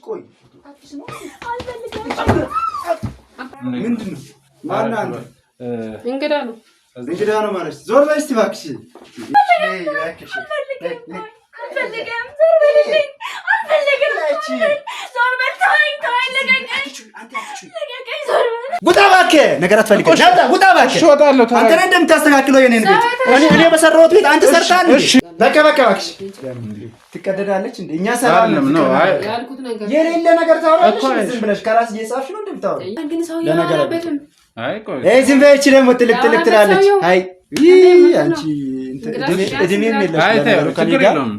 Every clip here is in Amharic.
ቆይ ምንድን ነው ማን አንተ እንግዳ ነው ማለት ዞር በይ እስቲ እባክሽ ጉጣ እባክህ ነገር አትፈልግም ጉጣ እባክህ አንተ ነህ እንደምታስተካክለው የኔን ቤት እኔ በሰራሁት ቤት አንተ ሰርታል በቃ እባክሽ ትቀደዳለች እንዴ እኛ ሰራልን ነው ያልኩት ነገር የሌለ ነገር ታወራለሽ ዝም ብለሽ ከራስ እየጻፍሽ ነው እንደምታወራው ግን ሰው ያለበትም አይ ቆይ ዝም በይ እቺ ደግሞ ትልቅ ትላለች አይ አንቺ እድሜም የለም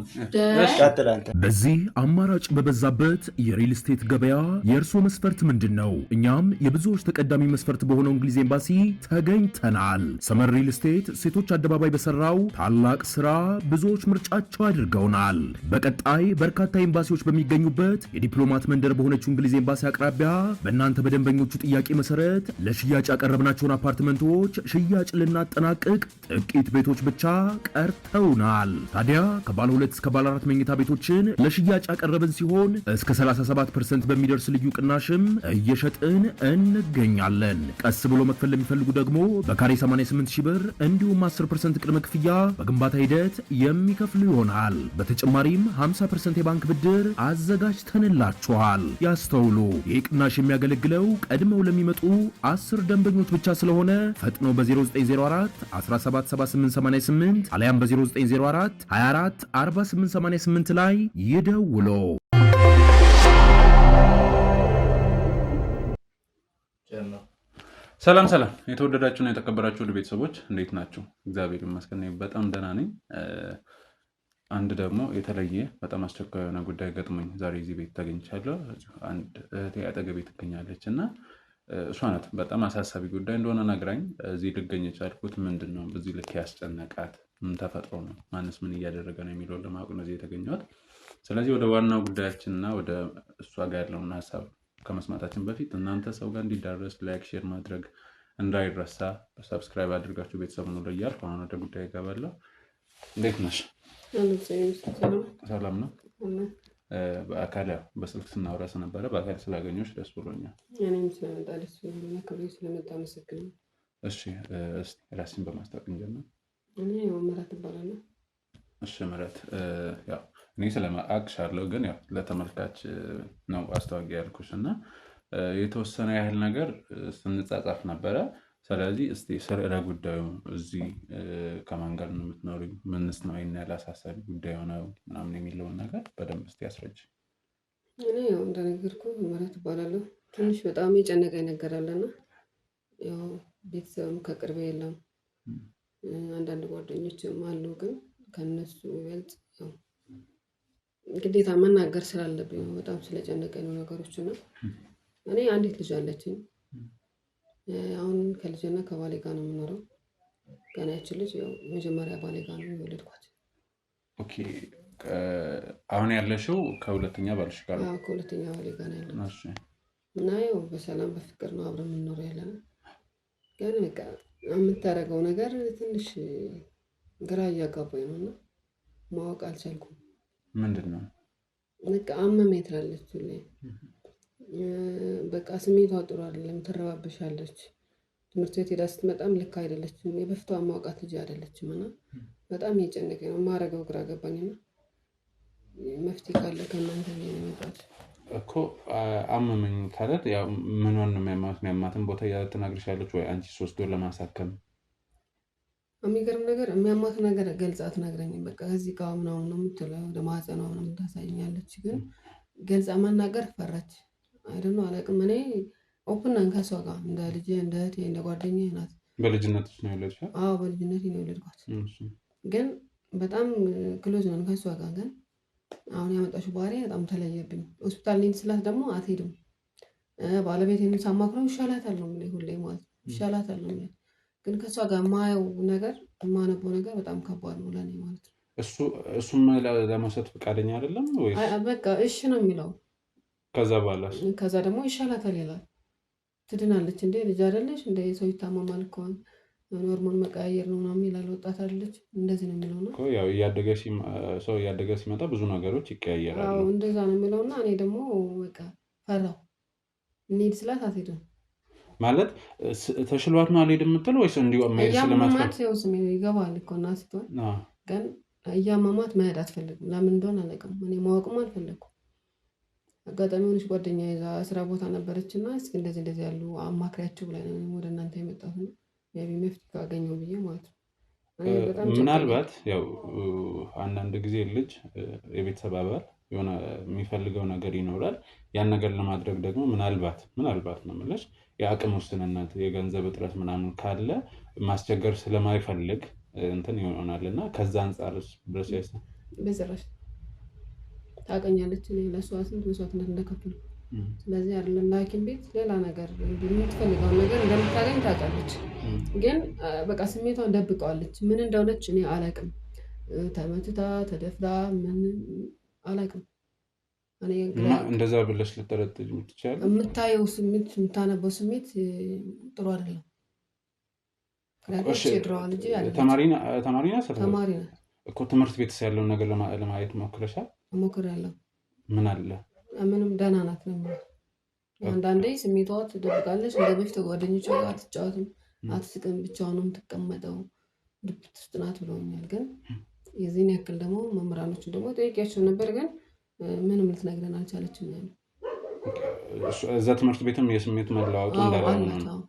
በዚህ አማራጭ በበዛበት የሪል ስቴት ገበያ የእርሶ መስፈርት ምንድን ነው? እኛም የብዙዎች ተቀዳሚ መስፈርት በሆነው እንግሊዝ ኤምባሲ ተገኝተናል። ሰመር ሪል ስቴት ሴቶች አደባባይ በሰራው ታላቅ ስራ ብዙዎች ምርጫቸው አድርገውናል። በቀጣይ በርካታ ኤምባሲዎች በሚገኙበት የዲፕሎማት መንደር በሆነችው እንግሊዝ ኤምባሲ አቅራቢያ በእናንተ በደንበኞቹ ጥያቄ መሰረት ለሽያጭ ያቀረብናቸውን አፓርትመንቶች ሽያጭ ልናጠናቅቅ ጥቂት ቤቶች ብቻ ቀርተውናል። ታዲያ ከባለ 2 እስከ ባለ 4 መኝታ ቤቶችን ለሽያጭ ያቀረብን ሲሆን እስከ 37% በሚደርስ ልዩ ቅናሽም እየሸጥን እንገኛለን። ቀስ ብሎ መክፈል ለሚፈልጉ ደግሞ በካሬ 88,000 ብር እንዲሁም 10% ቅድመ ክፍያ በግንባታ ሂደት የሚከፍሉ ይሆናል። በተጨማሪም 50% የባንክ ብድር አዘጋጅተንላችኋል። ያስተውሉ፣ ይህ ቅናሽ የሚያገለግለው ቀድመው ለሚመጡ 10 ደንበኞች ብቻ ስለሆነ ፈጥነው በ0904 177888 አሊያም በ0904 24 4888 ላይ ይደውሉ። ሰላም የተወደዳችሁና የተከበራችሁ ቤተሰቦች እንዴት ናችሁ? እግዚአብሔር ይመስገን በጣም ደህና ነኝ። አንድ ደግሞ የተለየ በጣም አስቸኳይ የሆነ ጉዳይ ገጥሞኝ ዛሬ እዚህ ቤት ተገኝቻለሁ። አንድ እህቴ አጠገቤ ትገኛለች እና እሷ ናት በጣም አሳሳቢ ጉዳይ እንደሆነ ነግራኝ እዚህ ልገኝ የቻልኩት። ምንድን ነው በዚህ ልክ ያስጨነቃት? ምን ተፈጥሮ ነው? ማንስ ምን እያደረገ ነው የሚለውን ለማወቅ ነው እዚህ የተገኘሁት። ስለዚህ ወደ ዋናው ጉዳያችንና ወደ እሷ ጋር ያለውን ሀሳብ ከመስማታችን በፊት እናንተ ሰው ጋር እንዲዳረስ ላይክ፣ ሼር ማድረግ እንዳይረሳ፣ ሰብስክራይብ አድርጋችሁ ቤተሰብ ነው እያልኩ አሁን ወደ ጉዳይ እገባለሁ። እንዴት ነሽ? ሰላም ነው? በአካል በስልክ ስናወራ ስለነበረ በአካል ስላገኘሁሽ ደስ ብሎኛል። እኔም ስለመጣ ደስ ብሎኛል። ክብሬ ስለመጣ አመሰግናለሁ። እሺ እስቲ ራስሽን በማስታወቅ እንጀምር። እኔ ምህረት እባላለሁ። እሺ ምህረት፣ ያው እኔ ስለማውቅሻለሁ ግን ያው ለተመልካች ነው አስተዋቂ ያልኩሽ እና የተወሰነ ያህል ነገር ስንጻጻፍ ነበረ። ስለዚህ እስቲ ስለ ጉዳዩ እዚህ ከማን ጋር ነው የምትኖሪው? ምንስ ነው ይሄን ያህል አሳሳቢ ጉዳይ ሆነው ምናምን የሚለውን ነገር በደንብ እስቲ አስረጅ። እኔ ያው እንደነገርኩህ ምህረት እባላለሁ። ትንሽ በጣም የጨነቀኝ ነገር አለና ያው ቤተሰብም ከቅርቤ የለም፣ አንዳንድ ጓደኞችም አሉ። ግን ከነሱ ይበልጥ ያው ግዴታ መናገር ስላለብኝ ነው። በጣም ስለጨነቀኝ ነው ነገሮች እና እኔ አንዲት ልጅ አለችኝ። አሁን ከልጅና ከባሌ ጋር ነው የምኖረው። ገና ያችን ልጅ ያው መጀመሪያ ባሌ ጋር ነው የወለድኳት። ኦኬ፣ አሁን ያለሽው ከሁለተኛ ባልሽ ጋር ነው? ከሁለተኛ ባሌ ጋር ነው ያለው። እሺ። እና ያው በሰላም በፍቅር ነው አብረን የምንኖረው ያለነው። ግን በቃ የምታደርገው ነገር ትንሽ ግራ እያጋባኝ ነው እና ማወቅ አልቻልኩም። ምንድን ነው? በቃ አመመኝ ትላለች ሁሌ። በቃ ስሜቷ ጥሩ አይደለም፣ ትረባበሻለች። ትምህርት ቤት ሄዳ ስትመጣም ልክ አይደለችም። የበፊቷ ማውቃት ልጅ አይደለችም እና በጣም እየጨነቀኝ ነው። ማረገው ግራ ገባኝና መፍትሄ ካለ ከእናንተ ነው የመጣሁት እኮ። አመመኝ ካለት ያው ምን ሆነ ነው የሚያማትን ቦታ ትነግርሻለች ወይ አንቺ 3 ወር ለማሳከም? የሚገርም ነገር የሚያማት ነገር ገልጻ አትነግረኝም። በቃ ከዚህ ጋር ምናምን ነው የምትለው፣ ወደ ማህፀኗ ምናምን ታሳይኛለች። ግን ገልጻ መናገር ፈራች። አይደል ነው አላውቅም። እኔ ኦፕን ነኝ ከሷ ጋር እንደ ልጄ፣ እንደ እህቴ፣ እንደ ጓደኛዬ ናት። በልጅነትሽ ነው የወለድሽው? አዎ በልጅነቴ ነው የወለድኳት። ግን በጣም ክሎዝ ነን ከሷ ጋር። ግን አሁን ያመጣሽው ባህሪ በጣም ተለየብኝ። ሆስፒታል ነኝ ስላት ደግሞ አትሄድም። ባለቤቴን ሳማክረው ይሻላታል ነው የምልህ ሁሌ ማለት ይሻላታል ነው። ግን ከሷ ጋር የማየው ነገር የማነበው ነገር በጣም ከባድ ነው ለኔ ማለት ነው። እሱም ለመውሰድ ፈቃደኛ አይደለም ወይ? በቃ እሺ ነው የሚለው። ከዛ ደግሞ ይሻላታል ይላል። ትድናለች እንዴ ልጅ አይደለሽ እንደ ሰው ይታመማል እኮ ሆርሞን መቀያየር ነው ምናምን ይላል። ወጣት አይደለች እንደዚህ ነው የሚለው ነው ያው ሰው እያደገ ሲመጣ ብዙ ነገሮች ይቀያየራሉ። አዎ እንደዛ ነው የሚለውና እኔ ደግሞ በቃ ፈራው። እንሂድ ስላት አትሄድም ማለት ተሽሏት ነው አልሄድም የምትለው ወይስ እንዲሁ መሄድ ስለማስፈል ያው ስሜ ይገባል እኮ እና ስትሆን ግን እያመማት መሄድ አትፈልግም። ለምን እንደሆነ አላውቅም። እኔ ማወቅም አልፈለኩም። አጋጣሚ ሆነች ጓደኛ ይዛ ስራ ቦታ ነበረችና እስኪ እንደዚህ ያሉ አማክሪያቸው ብላ ወደ እናንተ የመጣሁት ነው መፍትሄ ካገኘው ብዬ ማለት ነው። ምናልባት ያው አንዳንድ ጊዜ ልጅ የቤተሰብ አባል የሆነ የሚፈልገው ነገር ይኖራል። ያን ነገር ለማድረግ ደግሞ ምናልባት ነው የምልሽ የአቅም ውስንነት የገንዘብ እጥረት ምናምን ካለ ማስቸገር ስለማይፈልግ እንትን ይሆናልና ከዛ አንፃር ብለሽ በዝራሽ ታውቀኛለች እኔ ለሷ ስንት መስዋዕትነት እንደከፈልኩ። ስለዚህ አይደለም ሐኪም ቤት ሌላ ነገር የምትፈልገው ነገር እንደምታገኝ ታውቃለች። ግን በቃ ስሜቷን ደብቀዋለች። ምን እንደሆነች እኔ አላውቅም። ተመትታ ተደፍራ ምን አላውቅም። እኔ እንደዛ ብለሽ ልጠረጥሪ ትችያለሽ። የምታየው ስሜት የምታነበው ስሜት ጥሩ አይደለም። ተማሪ ናት እኮ ትምህርት ቤት ያለውን ነገር ለማየት ሞክረሻል? ሞክሬያለሁ። ምን አለ? ምንም ደህና ናት ነው የሚለው። አንዳንዴ ስሜቷ ትደብቃለች። እንደ በፊት ጓደኞቿ ጋር አትጫወትም፣ አትስቅም፣ ብቻዋን ነው የምትቀመጠው፣ ድብት ውስጥ ናት ብለውኛል። ግን የዚህን ያክል ደግሞ መምህራኖችን ደግሞ ጠይቄያቸው ነበር፣ ግን ምንም ልትነግረን አልቻለችም ነው። እዛ ትምህርት ቤትም የስሜት መለዋወጥ እንዳለ ነው።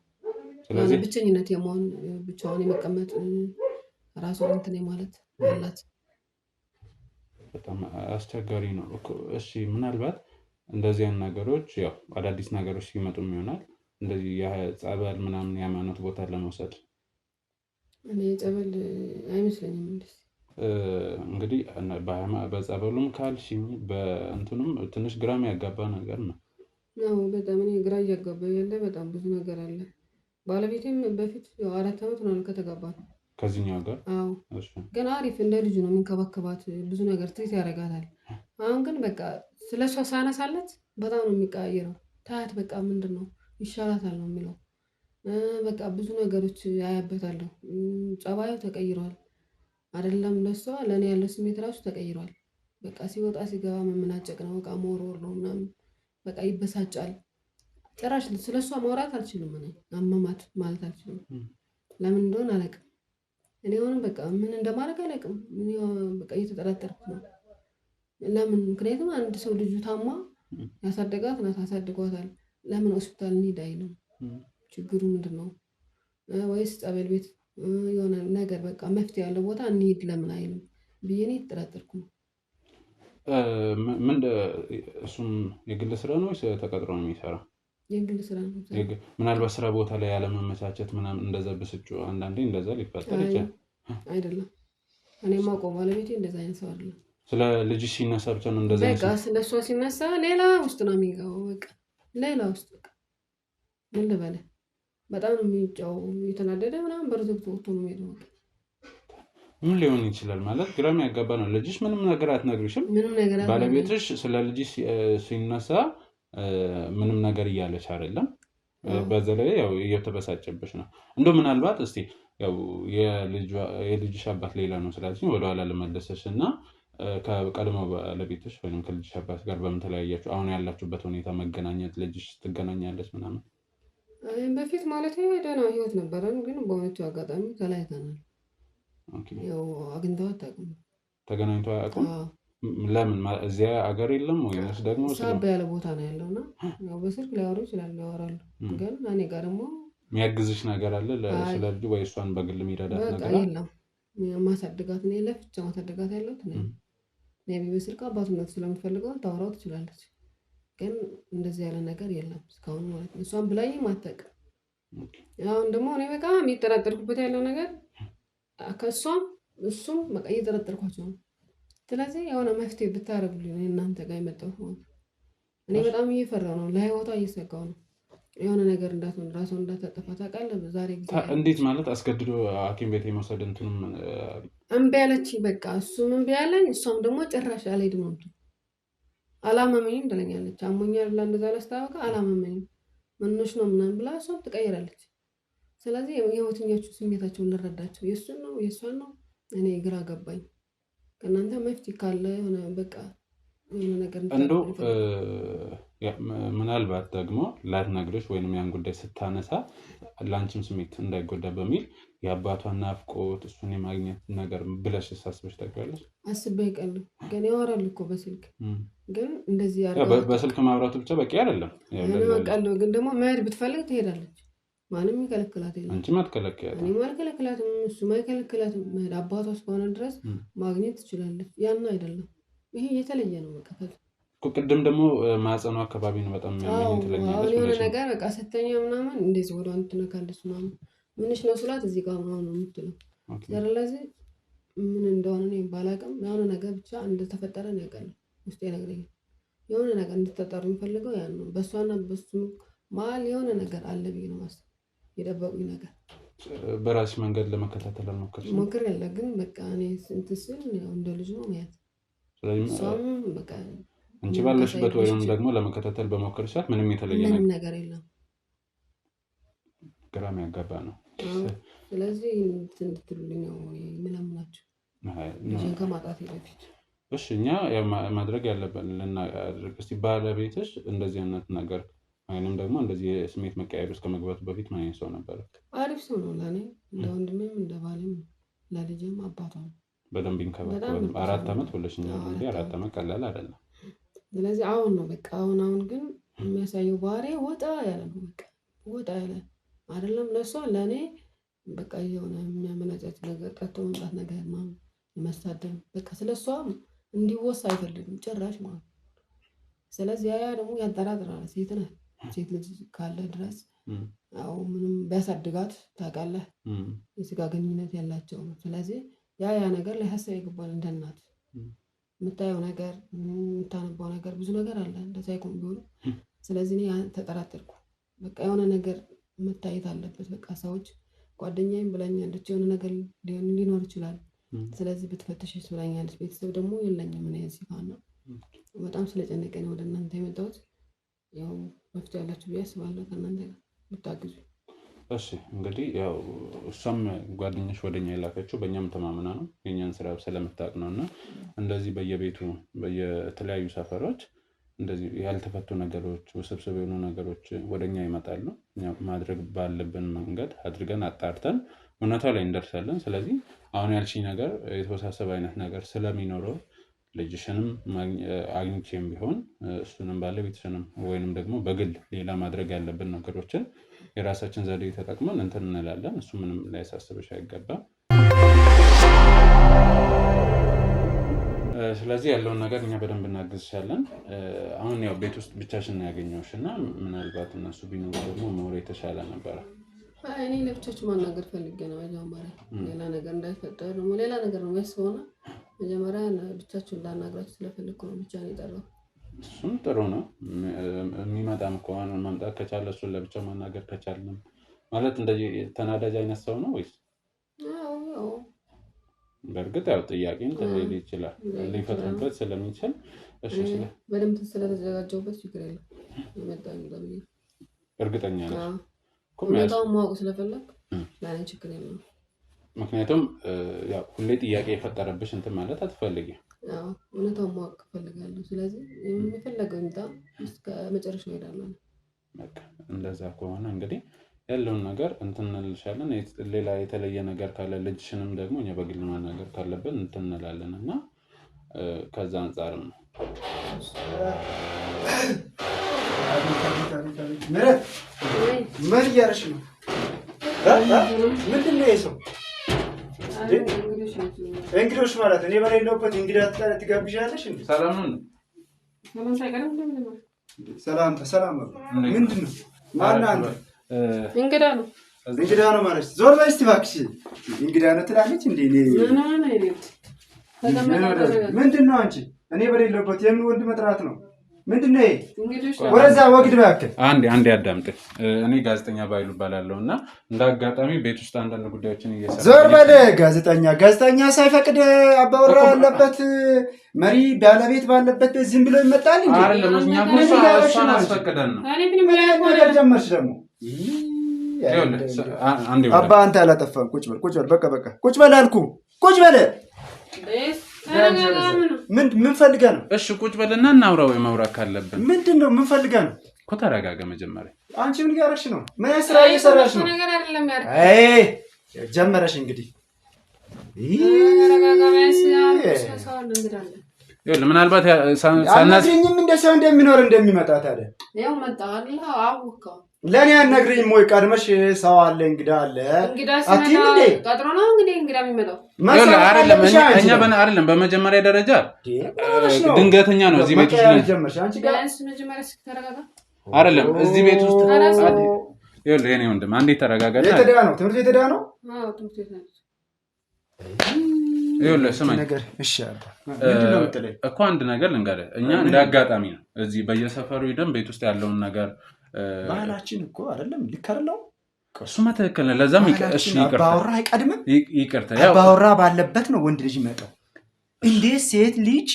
ስለዚህ ብቸኝነት የመሆን ብቻዋን የመቀመጥ ራሷን እንትን ማለት አላት። በጣም አስቸጋሪ ነው እኮ። እሺ ምናልባት እንደዚህ አይነት ነገሮች ያው አዳዲስ ነገሮች ሲመጡም ይሆናል እንደዚህ የጸበል ምናምን የሃይማኖት ቦታ ለመውሰድ እኔ ጸበል አይመስለኝም። እንግዲህ በጸበሉም ካልሽኝ በእንትኑም ትንሽ ግራም ያጋባ ነገር ነው። በጣም እኔ ግራ እያጋባ ያለ በጣም ብዙ ነገር አለ። ባለቤቴም በፊት 4 ዓመት ነው ከተጋባን ከዚህኛው ጋር። ግን አሪፍ እንደ ልጁ ነው የሚንከባከባት፣ ብዙ ነገር ትሪት ያደርጋታል። አሁን ግን በቃ ስለሷ ሳነሳለት በጣም ነው የሚቀያየረው። ታያት በቃ ምንድን ነው ይሻላታል ነው የሚለው። በቃ ብዙ ነገሮች ያያበታለሁ። ጸባዩ ተቀይሯል። አይደለም ለሷ ለእኔ ያለው ስሜት ራሱ ተቀይሯል። በቃ ሲወጣ ሲገባ መመናጨቅ ነው፣ በቃ መወርወር ነው ምናምን፣ በቃ ይበሳጫል። ጭራሽ ስለሷ ማውራት አልችልም። እኔ አመማት ማለት አልችልም። ለምን እንደሆነ አላውቅም። እኔ ሆነ በቃ ምን እንደማደርግ አላውቅም። በቃ እየተጠራጠርኩ ነው። ለምን? ምክንያቱም አንድ ሰው ልጁ ታማ ያሳደጋት ናት፣ አሳድጓታል። ለምን ሆስፒታል እንሂድ አይልም? ችግሩ ምንድን ነው? ወይስ ጸበል ቤት የሆነ ነገር በቃ መፍትሄ ያለው ቦታ እንሂድ ለምን አይልም ብዬ እኔ የተጠራጠርኩ ነው። እሱም የግል ስራ ነው ወይስ ተቀጥሮ ነው የሚሰራው? የግል ስራ ነው። ምናልባት ስራ ቦታ ላይ ያለመመቻቸት ምናምን እንደዛ ብስጩ አንዳንዴ እንደዛ ሊፈጠር ይችላል። አይደለም እኔ የማውቀው ባለቤቴ እንደዛ አይነት ሰው አይደለም። ስለ ልጅ ሲነሳ ብቻ ነው እንደዛ በቃ ስለ እሷ ሲነሳ ሌላ ውስጥ ነው የሚገባው። በቃ ሌላ ውስጥ በቃ ምን ልበልህ፣ በጣም ነው የሚጫው። የተናደደ ምናምን በርዘግቶ ወጥቶ ነው የሚሄደው። ምን ሊሆን ይችላል ማለት ግራም ያጋባ ነው። ልጅሽ ምንም ነገር አትነግሪሽም። ባለቤትሽ ስለ ልጅሽ ሲነሳ ምንም ነገር እያለች አይደለም። በዛ ላይ ያው እየተበሳጨብሽ ነው። እንደው ምናልባት እስቲ ያው የልጅሽ አባት ሌላ ነው ስላልሽኝ ወደኋላ ልመለስሽ እና ከቀድሞ ባለቤትሽ ወይም ከልጅሽ አባት ጋር በምን ተለያያችሁ? አሁን ያላችሁበት ሁኔታ መገናኘት፣ ልጅሽ ትገናኛለች ምናምን? በፊት ማለት ደህና ህይወት ነበረን፣ ግን በእውነቱ አጋጣሚ ተለያይተናል። ያው አግኝተው አታውቅም? ተገናኝቶ አያውቁም? ለምን? እዚያ አገር የለም ወይስ ደግሞ ሳብ ያለ ቦታ ነው ያለውና ያው በስልክ ሊያወሩ ይችላሉ፣ ያወራሉ። ግን እኔ ጋር ደግሞ የሚያግዝሽ ነገር አለ ስለ ልጅ ወይ እሷን በግል የሚረዳት ነገር የለም? ማሳደጋት ነው ለፍቻ ማሳደጋት ያለው ነቢ በስልክ አባቱነት ስለምትፈልገው ታወራው ትችላለች። ግን እንደዚህ ያለ ነገር የለም እስካሁን ማለት ነው። እሷን ብላኝ አታውቅም። አሁን ደግሞ እኔ በቃ የሚጠራጠርኩበት ያለው ነገር ከእሷም እሱም በቃ እየጠረጠርኳቸው ነው። ስለዚህ የሆነ መፍትሄ ብታረጉልኝ እናንተ ጋር የመጣሁት ማለት ነው። እኔ በጣም እየፈራሁ ነው፣ ለህይወቷ እየሰጋሁ ነው። የሆነ ነገር እንዳትሆን ራሷን እንዳታጠፋ ታውቃለህ። ዛሬ ጊዜ እንዴት ማለት አስገድዶ ሐኪም ቤት የመውሰድ እንትንም እምቢ አለችኝ። በቃ እሱም እምቢ አለኝ፣ እሷም ደግሞ ጭራሽ አልሄድም ነው አላመመኝም ትለኛለች። አሞኛል ብላ እንደዛ ላስታወቀ አላመመኝም ምንሽ ነው ምናምን ብላ እሷም ትቀይራለች። ስለዚህ የወትኛቹ ስሜታቸውን ልረዳቸው የእሱን ነው የእሷን ነው እኔ ግራ ገባኝ። ከእናንተ መፍትሄ ካለ የሆነ በቃ የሆነ ነገር እንደው ምናልባት ደግሞ ላትነግርሽ ወይንም ያን ጉዳይ ስታነሳ ላንቺም ስሜት እንዳይጎዳ በሚል የአባቷን ናፍቆት እሱን የማግኘት ነገር ብለሽ ሳስበሽ ታውቂያለሽ? አስቤ ይቀል ግን ያወራል እኮ በስልክ ግን እንደዚህ በስልክ ማውራቱ ብቻ በቂ አይደለም። ያውቃለሁ ግን ደግሞ መሄድ ብትፈልግ ትሄዳለች። ማንም ይከለክላት የለም። አንቺ ማትከለክያት እኔ ማልከለክላትም እሱ ማይከለክላትም መሄድ አባቷ እስከሆነ ድረስ ማግኘት ትችላለች። ያን አይደለም ይሄ የተለየ ነው። በቃ ቅድም ደግሞ ማህፀኑ አካባቢ ነው በጣም የሚያመኝ ትለኛለች። የሆነ ነገር በቃ ስተኛ ምናምን እንደዚህ ወደ አንተ ነካለች ምናምን ምንሽ ነው ስላት እዚህ ጋር ምናምን ነው የምትለው። ስለዚህ ምን እንደሆነ እኔ ባላውቅም የሆነ ነገር ብቻ እንደተፈጠረ ነው ያውቃለሁ። ውስጤ ይነግረኛል የሆነ ነገር እንድትፈጠር የሚፈልገው ያን ነው። በእሷና በሱ መሀል የሆነ ነገር አለ ብዬ ነው ማስብ። የደበቁኝ ነገር በራስሽ መንገድ ለመከታተል አልሞከርሽ? ሞክር ያለ ግን በቃ እኔ እንትን ስል እንደ ልጅ ነው ማለት። እሷም በቃ አንቺ ባለሽበት ወይም ደግሞ ለመከታተል በሞከርሽ ሰዓት ምንም የተለየ ነገር የለም። ግራም ያጋባ ነው። ስለዚህ እንድትሉልኝ ነው የምለምናችሁ ልጅን ከማጣቴ በፊት። እሺ እኛ ማድረግ ያለብን ልናደርግ እስቲ ባለቤትሽ እንደዚህ አይነት ነገር ወይንም ደግሞ እንደዚህ የስሜት መቀያየር ውስጥ ከመግባቱ በፊት ምን አይነት ሰው ነበር? አሪፍ ሰው ነው ለእኔ እንደ ወንድሜም እንደ ባሌም ለልጄም አባቷ ነው። በደንብ ይንከባከባል። 4 ዓመት ብለሽኛል እንዴ? 4 ዓመት ቀላል አይደለም። ስለዚህ አሁን ነው በቃ አሁን ግን የሚያሳየው ባህሪ ወጣ ያለ ነው። በቃ ወጣ ያለ አይደለም ለሷ ለእኔ በቃ የሆነ የሚያመነጫጭ ነገር ጠጥቶ መምጣት ነገር ማለት የመሳደብ በቃ ስለሷ እንዲወሳ አይፈልግም ጭራሽ ማለት። ስለዚህ ያ ደግሞ ያጠራጥራል። ሴት ልጅ ካለ ድረስ ያው ምንም ቢያሳድጋት ታውቃለህ የስጋ ግንኙነት ያላቸው ነው። ስለዚህ ያ ነገር ላይ ሀሳብ ይገባል። እንደ እናት የምታየው ነገር የምታነባው ነገር ብዙ ነገር አለ እንደዛ ይቆም ቢሆን። ስለዚህ እኔ ተጠራጠርኩ። በቃ የሆነ ነገር መታየት አለበት። በቃ ሰዎች ጓደኛዬም ብላኛለች የሆነ ነገር ሊኖር ይችላል። ስለዚህ ብትፈትሽ ብላኛለች። ቤተሰብ ደግሞ የለኝም እኔ እዚህ ጋር ነው። በጣም ስለጨነቀኝ ወደ እናንተ የመጣሁት። ያው መፍትሄ ያላችሁ ብዬ አስባለሁ ከእናንተ ጋር ብታግዙ። እሺ እንግዲህ ያው እሷም ጓደኛሽ ወደኛ የላከችው በእኛም ተማምና ነው የኛን ስራ ስለምታውቅ ነው። እና እንደዚህ በየቤቱ በየተለያዩ ሰፈሮች እንደዚህ ያልተፈቱ ነገሮች ውስብስብ የሆኑ ነገሮች ወደኛ ይመጣሉ። እኛ ማድረግ ባለብን መንገድ አድርገን አጣርተን እውነታው ላይ እንደርሳለን። ስለዚህ አሁን ያልሽኝ ነገር የተወሳሰበ አይነት ነገር ስለሚኖረው ልጅሽንም አግኝቼም ቢሆን እሱንም ባለቤትሽንም ወይንም ደግሞ በግል ሌላ ማድረግ ያለብን ነገሮችን የራሳችን ዘዴ ተጠቅመን እንትን እንላለን። እሱ ምንም ሊያሳስብሽ አይገባም። ስለዚህ ያለውን ነገር እኛ በደንብ እናግዝሻለን። አሁን ያው ቤት ውስጥ ብቻሽን ነው ያገኘሁሽ እና ምናልባት እነሱ ቢኖሩ ደግሞ መኖር የተሻለ ነበረ። እኔ ለብቻችሁ ማናገር ፈልጌ ነው መጀመሪያ ሌላ ነገር እንዳይፈጠር ደግሞ ሌላ ነገር ነው ያስሆነ መጀመሪያ ብቻችሁን ላናግራችሁ ስለፈለኩ ነው ብቻ ነው የጠራው። እሱም ጥሩ ነው። የሚመጣም ከሆነ ማምጣት ከቻለ እሱን ለብቻው ማናገር ከቻለም ማለት እንደዚህ ተናዳጅ አይነት ሰው ነው ወይስ? አዎ በእርግጥ ያው ጥያቄን ተለይ ይችላል ሊፈጥርበት ስለሚችል እሺ በደንብ ስለተዘጋጀውበት ችግር የለም የመጣው ነው። እርግጠኛ ነኝ ሁኔታውን ማወቅ ስለፈለክ ለኔ ችግር የለም። ምክንያቱም ያው ሁሌ ጥያቄ የፈጠረብሽ እንትን ማለት አትፈልጊም። አዎ ሁኔታውን ማወቅ ፈልጋለሁ። ስለዚህ የምፈልገው እንታ እስከ መጨረሻው ሄዳለሁ። በቃ እንደዛ ከሆነ እንግዲህ ያለውን ነገር እንትን እንልሻለን። ሌላ የተለየ ነገር ካለ ልጅሽንም ደግሞ እኛ በግል ማናገር ካለብን እንትን እንላለን እና ከዛ አንፃር ነው። ምን እያደረሽ ነው? ምንድን ነው የሰው እንግዶች ማለት እኔ በሌለሁበት እንግዳ ትጋብዣለሽ እንዴ? ሰላም ነው። ሰላም ምንድን ነው? ማነው አንተ? እንግዳ ነው ማለት ዞር በይ እስቲ እባክሽ። እንግዳ ነው ትላለች እንዴ? ምንድን ነው አንቺ? እኔ በሌለሁበት የምን ወንድ መጥራት ነው? ምንድን ነው ወደዛ ወግድ እባክህ። አንዴ አዳምጥ። እኔ ጋዜጠኛ ባይሉ እባላለሁ እና እንደ አጋጣሚ ቤት ውስጥ አንዳንድ ጉዳዮችን እየሰራሁ። ዞር በል ጋዜጠኛ ሳይፈቅድ አባወራ ያለበት መሪ ባለቤት ባለበት ዝም ብሎ ይመጣል እንዴ? አይደለም እኛ እሷን አስፈቅደን ነው። ነገር ጀመርሽ ደግሞ አባ አንተ አላጠፋም። ቁጭ በል በቃ ቁጭ በል አልኩህ። ቁጭ በል ምን ፈልገህ ነው? እሺ ቁጭ በልና እናውራ። ወይ ማውራት ካለብን ምንድን ነው? ምን ፈልገህ ነው? እኮ ተረጋጋ መጀመሪያ። አንቺ ምን እያደረግሽ ነው? ምን ስራ እየሰራሽ ነው? ጀመረሽ እንግዲህ ምናልባት ሳናግሪኝም እንደ ሰው እንደሚኖር እንደሚመጣ ታዲያ ያው መጣል አውቀው ለኔ አናግሪኝ። ሞይ ቀድመሽ ሰው አለ እንግዳ አለ አትይም ቀጥሮ ነው እንግዲህ እንግዳ የሚመጣው አይደለም። በመጀመሪያ ደረጃ ድንገተኛ ነው እዚህ ቤት ውስጥ ጀመርሽ አንቺ ጋር መጀመሪያ ተረጋጋ። አይደለም እዚህ ቤት ውስጥ ይኸውልህ የኔ ወንድም አንዴ ተረጋጋ። የተዳ ነው ትምህርት ቤት ነው? አዎ ትምህርት ቤት ነው። ይኸውልህ ስማኝ ነገር እሺ አባ ምንድነው የምትለኝ እኮ አንድ ነገር ልንገርህ። እኛ እንደ አጋጣሚ ነው እዚህ በየሰፈሩ ሄደን ቤት ውስጥ ያለውን ነገር ባህላችን እኮ አይደለም ሊከርለው እሱማ ትክክል ነው። ለዛም እሺ ይቅርታ አባወራ አይቀድምም። ይቅርታ ያው አባወራ ባለበት ነው ወንድ ልጅ ይመጣው። እንዴ ሴት ልጅ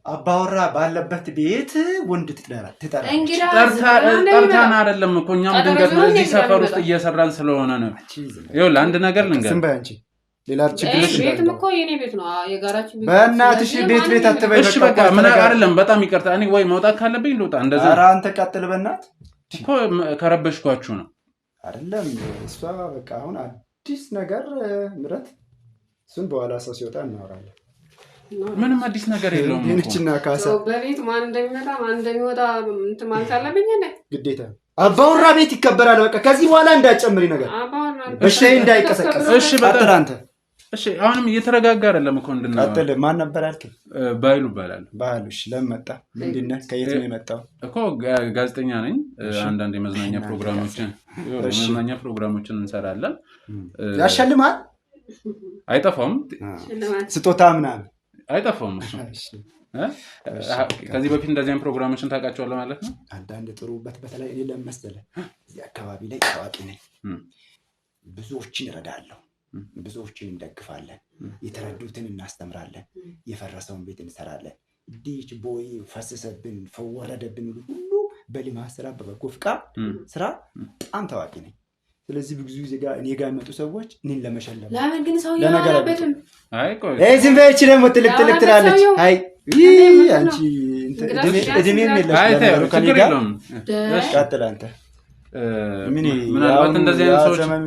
አባወራ ባለበት ቤት ወንድ ጠርታን አይደለም እኮ እኛም ድንገት ነው እዚህ ሰፈር ውስጥ እየሰራን ስለሆነ ነው። ይኸውልህ አንድ ነገር ልንገርህ ዝም በይ አንቺ ሌላ ችግር ቤትም እኮ የኔ ቤት ነው የጋራችን ቤት። በእናትሽ ቤት አትበይ። እሺ በቃ ምን አይደለም በጣም ይቅርታ። እኔ ወይ መውጣት ካለብኝ ልውጣ። እንደዛ ኧረ አንተ ቀጥል በእናትህ እኮ ከረበሽኳችሁ ነው አይደለም። እሷ በቃ አሁን አዲስ ነገር ምረት እሱን በኋላ ሰው ሲወጣ እናወራለን። ምንም አዲስ ነገር የለውም። እንቺና ካሳ በቤት ማን እንደሚመጣ ማን እንደሚወጣ እንትን ማለት አለብኝ እኔ ግዴታ። አባወራ ቤት ይከበራል። በቃ ከዚህ በኋላ እንዳጨምሪ ነገር እሺ እንዳይቀሰቀስ። እሺ በቃ አንተ እሺ አሁንም እየተረጋጋ አይደለም እኮ እንድናወራ። ቀጥል። ማን ነበር ያልከኝ? ባይሉ ይባላል። ባይሉ እሺ። ለምን መጣ? ምንድነው? ከየት ነው የመጣው? እኮ ጋዜጠኛ ነኝ። አንዳንድ የመዝናኛ ፕሮግራሞችን እንሰራለን። ያሸልማል? አይጠፋም። ስጦታ ምናምን አይጠፋም እሱ። ከዚህ በፊት እንደዚህ አይነት ፕሮግራሞችን ታውቃቸዋለህ ማለት ነው? አንዳንድ ጥሩበት በተለይ እኔ ለምን መሰለህ እዚህ አካባቢ ላይ ታዋቂ ነኝ። ብዙዎችን እረዳለሁ፣ ብዙዎችን እንደግፋለን፣ የተረዱትን እናስተምራለን፣ የፈረሰውን ቤት እንሰራለን። ዲች ቦይ ፈሰሰብን ፈወረደብን ሁሉ በልማት ስራ በበጎ ፍቃድ ስራ በጣም ታዋቂ ነኝ። ስለዚህ ብዙ ጊዜ ጋር እኔ ጋር መጡ ሰዎች እኔን ለመሸለም ለምን ግን ሰው ያለበትም ዝም በይ እቺ ደግሞ ትልቅ ትላለች። አይ አንቺ እድሜም የለሽም ከኔ ጋር ቀጥል አንተ። ምናልባት እንደዚህ አይነት ሰዎች ዘመኑ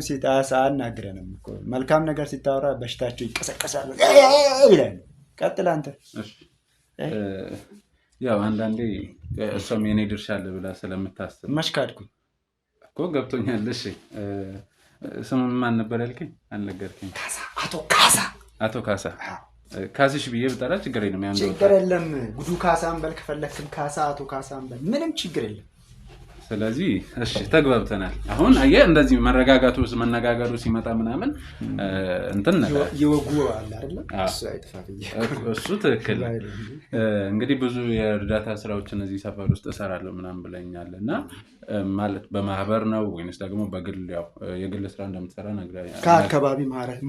አናግረንም እኮ መልካም ነገር ሲታወራ በሽታቸው ይቀሰቀሳሉ ይላል። ቀጥል አንተ። ያው አንዳንዴ እሷም የኔ ድርሻ አለ ብላ ስለምታስብ መሽካድኩኝ እኮ ገብቶኛል። እሺ ስሙን ማን ነበር ያልከኝ? አልነገርከኝ። አቶ ካሳ ካስሽ ብዬ ብጠራ ችግር የለም። ያን ችግር የለም። ጉዱ ካሳን በል ከፈለክም ካሳ አቶ ካሳን በል ምንም ችግር የለም። ስለዚህ እሺ ተግባብተናል። አሁን አየህ እንደዚህ መረጋጋቱ መነጋገሩ ሲመጣ ምናምን እንትን ነገር ይወጉ አለ አይደል? እሱ አይተፋብኝ እሱ ትክክል። እንግዲህ ብዙ የእርዳታ ስራዎችን እዚህ ሰፈር ውስጥ እሰራለሁ ምናምን ብለኛልና ማለት በማህበር ነው ወይስ ደግሞ በግል ያው የግል ስራ እንደምትሰራ ነግራኝ ከአካባቢ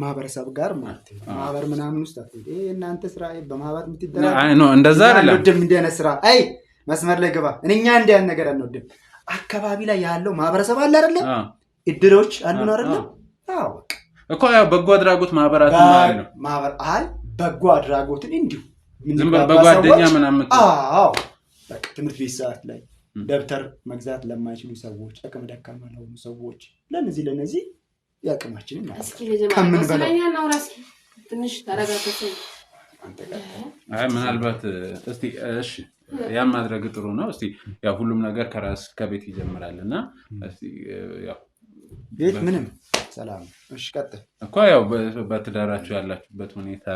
ማህበረሰብ ጋር ማለት ነው። ማህበር ምናምን ውስጥ አትሄድ። እናንተ ስራ በማህበር የምትደረግ አይ ነው እንደዛ አይደለም። እንደ አይነት ስራ አይ መስመር ላይ ገባ። እኛ እንደ ያን ነገር አንወድም። አካባቢ ላይ ያለው ማህበረሰብ አለ አይደል? እድሮች አሉን አይደል? አዎ እኮ ያው በጎ አድራጎት ማህበራት ማለት ነው። ማህበር አይ በጎ አድራጎትን እንዲሁ ዝም በጓደኛ ምናምን አዎ በቃ ትምህርት ቤት ሰዓት ላይ ደብተር መግዛት ለማይችሉ ሰዎች፣ አቅመ ደካማ ለሆኑ ሰዎች ለነዚህ ያቅማችንን ማለት እስኪ ለጀማዓ ስለኛ ነው። ራስኪ ትንሽ ተረጋግተሽ አይ ምናልባት እስቲ እሺ ያን ማድረግ ጥሩ ነው። እስቲ ያው ሁሉም ነገር ከራስ ከቤት ይጀምራልና እስቲ ያው ቤት ምንም ሰላም። እሺ ቀጥል እኮ ያው በትዳራችሁ ያላችሁበት ሁኔታ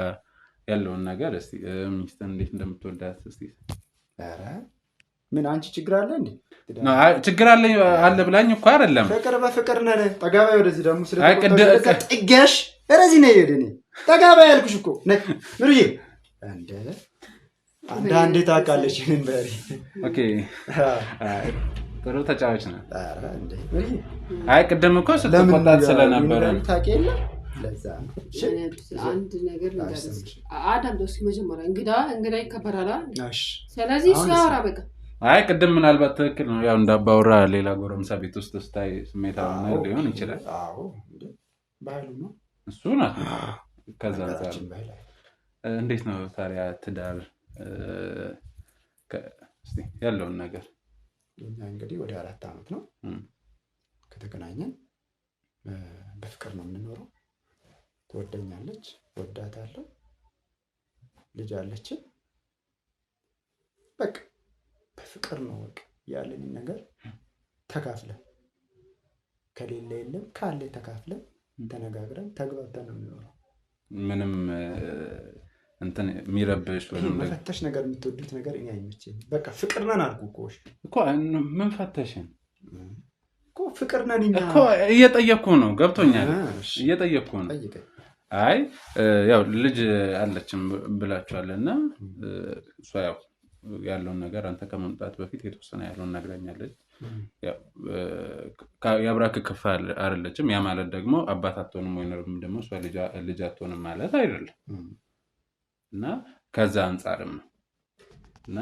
ያለውን ነገር እስቲ ሚስትን እንዴት እንደምትወዳት እስቲ። ኧረ ምን አንቺ ችግር አለ እንዴ? ችግር አለ ብላኝ እኮ አይደለም። ፍቅር በፍቅር ነን። ጠጋባይ ወደዚህ ደግሞ ስለጥገሽ እረዚህ ነው ይሄድኔ ጠጋባይ ያልኩሽ እኮ ነይ ምሩዬ እንደ አንዳንዴ ታውቃለች ምን በሪ ኦኬ ጥሩ ተጫዋች ነው። አይ ቅድም እኮ ስትቆጣት ስለነበረ ታውቂያለ ለዛ አንድ ነገር አዳም ደስ መጀመሪያ እንግዳ ይከበራል። ስለዚህ ሲያወራ በቃ አይ ቅድም ምናልባት ትክክል ነው። ያው እንዳባወራ ሌላ ጎረምሳ ቤት ውስጥ ስታይ ስሜታዊ ሆነ ሊሆን ይችላል። አዎ ባህሉ ነው እሱ ናት። ከዛ አንፃር እንዴት ነው ታዲያ ትዳር እስቲ ያለውን ነገር? እኛ እንግዲህ ወደ 4 ዓመት ነው ከተገናኘን። በፍቅር ነው የምንኖረው። ትወደኛለች፣ ወዳታለሁ፣ ልጅ አለችን። በቃ በፍቅር ነው በቃ ያለንን ነገር ተካፍለን፣ ከሌለ የለም ካለ ተካፍለን ተነጋግረን ተግባብተን ነው የምንኖረው። ምንም እንትን የሚረብሽ ወይም መፈተሽ ነገር የምትወዱት ነገር እኔ አይመቸኝም። በቃ ፍቅር ነን አልኩህ እኮ ምን ፈተሽን እኮ ፍቅር ነን እኮ እየጠየቅኩ ነው። ገብቶኛል፣ እየጠየቅኩ ነው። አይ ያው ልጅ አለችም ብላችኋልና እሷ ያው ያለውን ነገር አንተ ከመምጣት በፊት የተወሰነ ያለውን ነግረኛለች። ያው የአብራክ ክፍል አይደለችም። ያ ማለት ደግሞ አባት አትሆንም ወይንም ደግሞ እሷ ልጅ አትሆንም ማለት አይደለም። እና ከዛ አንፃርም ነው። እና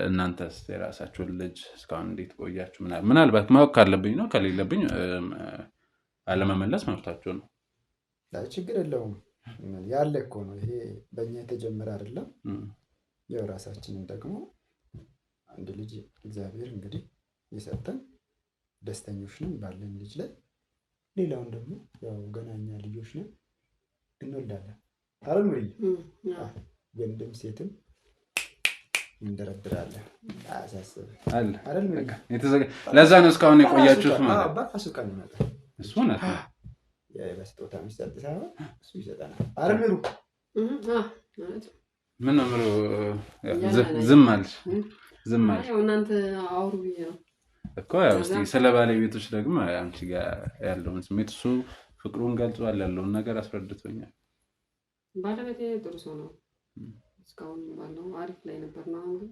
እናንተስ የራሳችሁን ልጅ እስካሁን እንዴት ቆያችሁ? ምናልባት ማወቅ ካለብኝ ነው፣ ከሌለብኝ አለመመለስ መብታችሁ ነው። ችግር የለውም። ያለ እኮ ነው ይሄ፣ በእኛ የተጀመረ አይደለም። ያው ራሳችንን ደግሞ አንድ ልጅ እግዚአብሔር እንግዲህ የሰጠን ደስተኞች ነን ባለን ልጅ ላይ። ሌላውን ደግሞ ያው ገናኛ ልጆች ነን፣ እንወልዳለን አይደል? ወንድም ሴትም እንደረድራለን። አያሳስብም አይደል? ለዛ ነው እስካሁን የቆያችሁት ማለት ነው። በራሱ ቀን ይመጣል። እሱ ነው በስጦታ የሚሰጥ ሳይሆን እሱ ይሰጠናል አይደል? ምሩ ምን ነው ምሩ ዝም አልሽ? ዝም አልሽ እናንተ አውሩ ብዬ ነው እኮ። ያው እስኪ ስለ ባለቤቶች ደግሞ አንቺ ጋር ያለውን ስሜት እሱ ፍቅሩን ገልጿል፣ ያለውን ነገር አስረድቶኛል። ባለቤቴ ጥሩ ሰው ነው። እስካሁን ባለው አሪፍ ላይ ነበር ነው። አሁን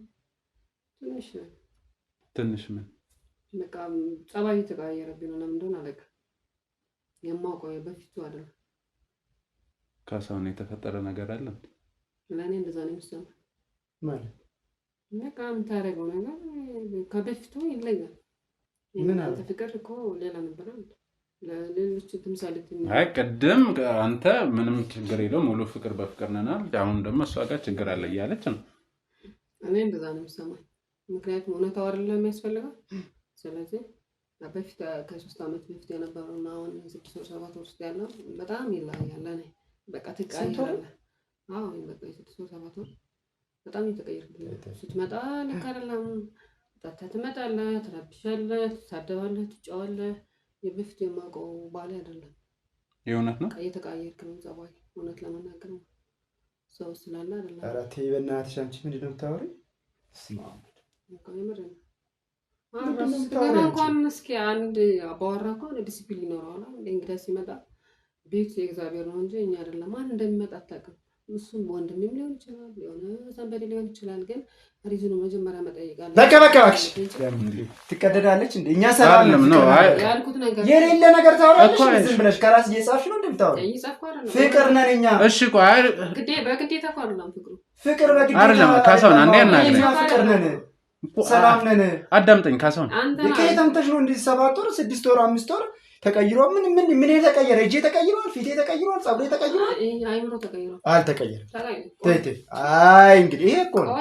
ትንሽ ምን በቃ ጸባዩ ተቀያየረብኝ ነው። ለምን እንደሆነ አለቀ። የማውቀው በፊቱ አይደለም። ካሳሁን የተፈጠረ ነገር አለ እንዴ? ለኔ እንደዛ ነው የሚሰማው። ማለት በቃ የምታደርገው ነገር ከበፊቱ ይለያል። ምን አለ ፍቅር እኮ ሌላ ነበር አይደል? ለሌሎች ተምሳሌት ነው። አይ ቀደም አንተ ምንም ችግር የለውም ሙሉ ፍቅር በፍቅር ነና፣ አሁን ደግሞ እሷ ጋር ችግር አለ እያለች ነው። እኔ እንደዛ ነው የሚሰማኝ። ምክንያቱም እውነታው አይደለም የሚያስፈልገው። ስለዚህ በፊት ከ3 ዓመት በፊት የነበረውና አሁን 6 ወር 7 ወር ውስጥ ያለው በጣም ይለያያል። እኔ በቃ ትቀያየራለህ። አዎ በቃ 6 ወር 7 ወር በጣም የተቀየርኩት። ስትመጣ ልክ አይደለም። ትመጣለህ፣ ትረብሻለህ፣ ትሳደባለህ፣ ትጫዋለህ። የበፊት የማውቀው ባሌ አይደለም። የእውነት ነው እየተቀያየርክ ነው ጸባይ። እውነት ለመናገር ነው ሰው ስላለ አይደለም። ኧረ ተይ በእናትሽ አንቺ ምንድን ነው የምታወሪው? እንኳን እስኪ አንድ አባወራ እንኳን ዲሲፕሊን ይኖረዋል። እንግዳ ሲመጣ ቤት የእግዚአብሔር ነው እንጂ እኛ አይደለም። ማን እንደሚመጣ አታውቅም። እሱም ወንድምም ሊሆን ይችላል፣ የሆነ ሰንበዴ ሊሆን ይችላል። ግን ሪዝኑ መጀመሪያ መጠየቅ አለ። በቃ እባክሽ ትቀደዳለች እንዴ? እኛ ሰላም ነው ያልኩት ነገር የሌለ ነገር ታወራለሽ። ዝም ብለሽ ከራስ እየጻፍሽ ነው እንደምታወራው። ፍቅር ነን እኛ። እሺ ቆይ በግዴታ እኮ አይደለም ፍቅሩ። ፍቅር በግዴታ አይደለም። ካሳሁን አንዴ እናግረኝ። ፍቅር ነን፣ ሰላም ነን። አዳምጠኝ ካሳሁን። ከየተምተሽ ነው እንዴ? 7 ወር 6 ወር 5 ወር ተቀይሮ ምን የተቀየረ? እጄ ተቀይሯል፣ ፊቴ ተቀይሯል፣ ጸጉሬ ተቀይሯል፣ አይምሮ ተቀይሯል። አልተቀየረም። አይ እንግዲህ ይሄ እኮ ነው።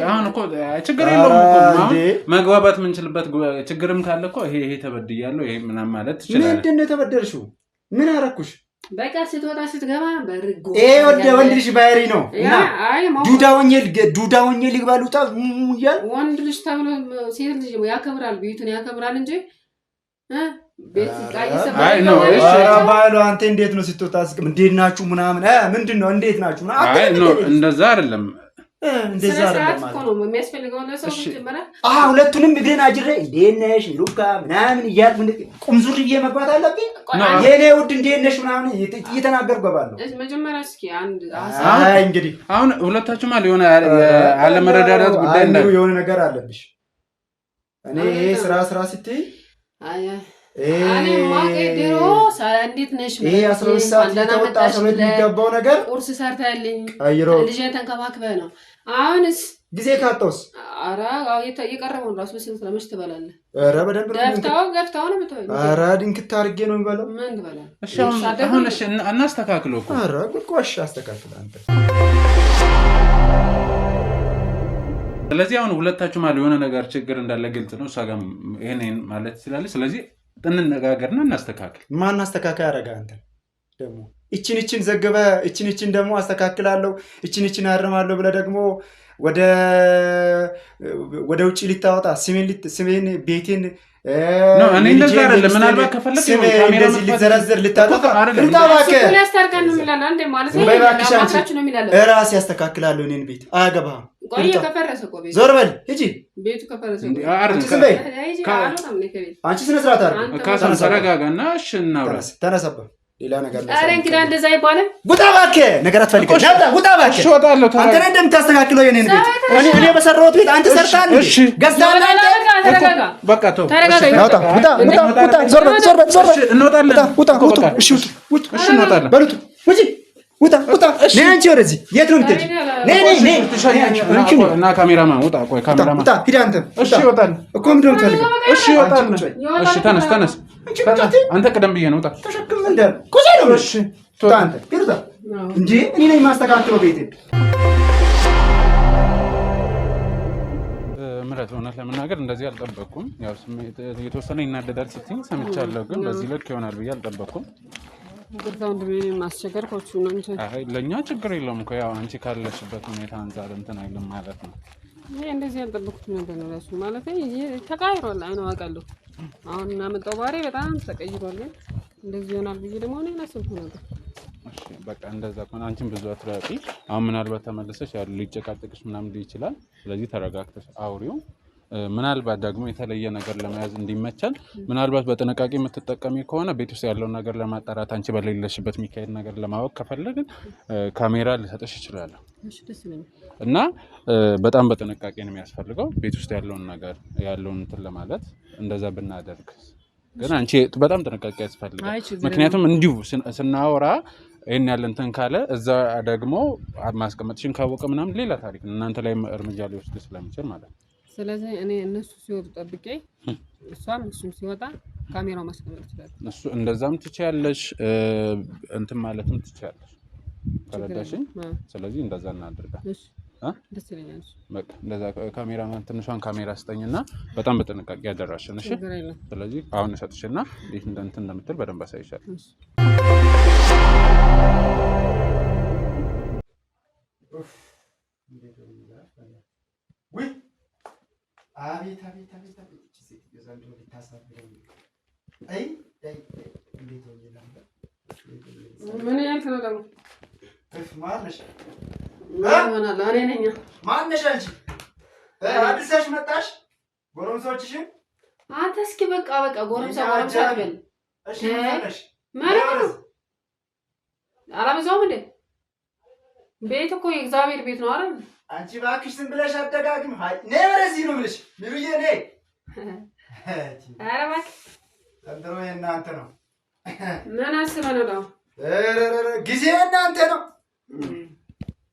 አሁን እኮ ችግር የለውም እኮ መግባባት የምንችልበት ችግርም ካለ እኮ ይሄ ተበድያለሁ ይሄ ምናምን ማለት ትችላለህ። ምንድን ነው የተበደልሽው? ምን አደረኩሽ? በቃ ስትወጣ ስትገባ በርጎ ወንድ ልጅ ባህሪ ነው እና ዱዳ ሆኜ ልግባ ልውጣ እያል ወንድ ልጅ ተብሎ ሴት ልጅ ያከብራል፣ ቤቱን ያከብራል እንጂ ባሉ አንተ እንዴት ነው ስትወጣ እንዴት ናችሁ ምናምን ምንድን ነው እንዴት ናችሁ? እንደዛ አይደለም እንደዛ አይደለም ማለት ነው የሚያስፈልገው ለሰው መጀመሪያ ሁለቱንም እግሬን አጅሬ እንዴት ነሽ ሉካ ምናምን እያልኩ ቁምዙርዬ መግባት አለብኝ። የኔ ውድ እንዴት ነሽ ምናምን እየተናገርኩ ገባለሁ። መጀመሪያ እስኪ አንድ እንግዲህ አሁን ሁለታችሁም አለ የሆነ አለመረዳዳት ጉዳይ የሆነ ነገር አለብሽ። እኔ ይሄ ስራ ስትይ እኔ ማቄ ድሮ እንዴት ነሽ ይሄ 12 ሰዓት የተወጣ ሰው የሚገባው ነገር ቁርስ ሰርታልኝ ቀይሮ ልጄን ተንከባክበህ ነው። አሁንስ ጊዜ ካጣውስ ኧረ የቀረበውን ራሱ በስንት ለምሽ ትበላለህ? ኧረ በደንብ ገፍታው ነው የምትበላው። ኧረ ድንክት አድርጌ ነው የሚበላው። ምን ትበላለህ? እሺ አሁን እሺ እናስተካክለው እኮ። ኧረ ቁልቋሽ አስተካክል አንተ። ስለዚህ አሁን ሁለታችሁ ማለት የሆነ ነገር ችግር እንዳለ ግልጽ ነው። እሷ ጋር ይሄን ማለት ይችላል። ስለዚህ እንነጋገርና እናስተካክል። ማን አስተካካይ ያደርጋ አንተ ደግሞ እቺን ዘግበ እቺን ደግሞ አስተካክላለሁ እቺን አርማለሁ ብለ ደግሞ ወደ ውጪ ሊታወጣ ስሜን ቤቴን ነው እኔ እንደዛ አይደለም። ምናልባት ከፈለክ ካሜራ ሊዘረዘር ልታጠፋ ልታባከ ያስተርጋን ነው የሚላል አንዴ ማለት ነው። ማታችሁ ነው የሚላል ራስ ያስተካክላሉ። እኔን ቤት አያገባህም። ቆይ ከፈረሰ እኮ ቤት ዞር በል ሂጂ። ቤቱ ከፈረሰ አንቺ ስነ ስርዓት አድርግ። ተረጋጋና እሺ እናውራ። ተነሳባ ሌላ ነገር ነው። አረ እንግዲህ እንደዛ አይባልም። ውጣ እባክህ ነገር አትፈልግም። ውጣ እባክህ። እሺ ወጣለሁ። አንተ ነህ እንደምታስተካክለው የኔን ቤት እኔ በሰራሁት ቤት አንተ ሰርታል። እሺ ገዝታል። ተረጋጋ በቃ ተው። ውጣ ዞር በል እንወጣለን። ውጣ እሺ እሺ እንወጣለን። በሉት ውጣ ነይ አንቺ ወደዚህ። የት ነው የምትሄጂው? ነይ እና ካሜራማን ውጣ። ቆይ ካሜራማን ውጣ ሂድ አንተ። እሺ ይወጣል እኮ ምንድን ነው የምትፈልገው? እሺ ይወጣል። እሺ ተነስ አንተ ቀደም ብዬ ነው። ውጣ ተሸክም እንደ ኩዜ ነው። እሺ ውጣ አንተ ሂድ እንጂ እኔ ነኝ የማስተካክለው ቤቴን። ምረት እውነት ለመናገር እንደዚህ አልጠበቅኩም። ያው ስሜት የተወሰነ ይናደዳል ስትይኝ ሰምቻለሁ፣ ግን በዚህ ልክ ይሆናል ብዬ አልጠበቅኩም። ጉርታው እንደምን ማስቸገርኳችሁ ነው እንጂ ለእኛ ችግር የለውም እኮ ያው አንቺ ካለሽበት ሁኔታ አንፃር እንትን አይልም ማለት ነው። ይሄ እንደዚህ ያልጠበቅኩት ነገር ነው ራሱ ማለት ተቃይሯል። አይነው አውቃለሁ። አሁን እናመጣው ባሬ በጣም ተቀይሯል። እንደዚህ ይሆናል ብዬ ደግሞ እኔ አስብኩ ነበር። እሺ በቃ እንደዛ ከሆነ አንቺም ብዙ አትራቂ። አሁን ምናልባት ተመለሰሽ ያሉ ሊጨቃጨቅሽ ምናምን ይችላል። ስለዚህ ተረጋግተሽ አውሪው። ምናልባት ደግሞ የተለየ ነገር ለመያዝ እንዲመቻል ምናልባት በጥንቃቄ የምትጠቀሚ ከሆነ ቤት ውስጥ ያለውን ነገር ለማጣራት አንቺ በሌለሽበት የሚካሄድ ነገር ለማወቅ ከፈለግን ካሜራ ልሰጥሽ እችላለሁ። እና በጣም በጥንቃቄ ነው የሚያስፈልገው ቤት ውስጥ ያለውን ነገር ያለውን እንትን ለማለት እንደዛ ብናደርግ ግን አንቺ በጣም ጥንቃቄ ያስፈልጋል። ምክንያቱም እንዲሁ ስናወራ ይሄን ያለ እንትን ካለ እዛ ደግሞ ማስቀመጥሽን ካወቀ ምናምን ሌላ ታሪክ እናንተ ላይ እርምጃ ሊወስድ ስለሚችል ማለት ነው። ስለዚህ እኔ እነሱ ሲወጡ ጠብቄ እሷም እሱም ሲወጣ ካሜራው ማስቀመጥ ይችላል። እሱ እንደዛም ትችያለሽ እንትን ማለትም ትችያለሽ። ተረዳሽኝ? ስለዚህ እንደዛ እናድርጋለን። እሺ ደስ ይለኛል። በቃ እንደዛ ካሜራማን ትንሿን ካሜራ ስጠኝና በጣም በጥንቃቄ ያደራሽን። እሺ ስለዚህ አሁን እሰጥሽና እንዴት እንትን እንደምትል በደንብ አሳይሻለሁ። አቤት ሴትዮ ዘንድሮ ልታሳብረኝ። አይ እንዴት ነበር? ምን ያልክ ነው ደግሞ? ማነሽ? እኔ ነኝ። ማነሽ አንቺ? አዲስሽ መጣሽ? ጎረምሶችሽን አንተ እስኪ በቃ ጎረምሳ አትበል። እሺ ማነሽ? ማለት ነው አላበዛውም እንዴ? ቤት እኮ የእግዚአብሔር ቤት ነው አይደል? አንቺ እባክሽ ዝም ብለሽ አደጋግም። ነይ ወደዚህ ነው የምልሽ። ሚሉዬ ነይ። ኧረ እባክህ ዘንድሮ የእናንተ ነው። ምን አስበህ ነው? ጊዜ የእናንተ ነው።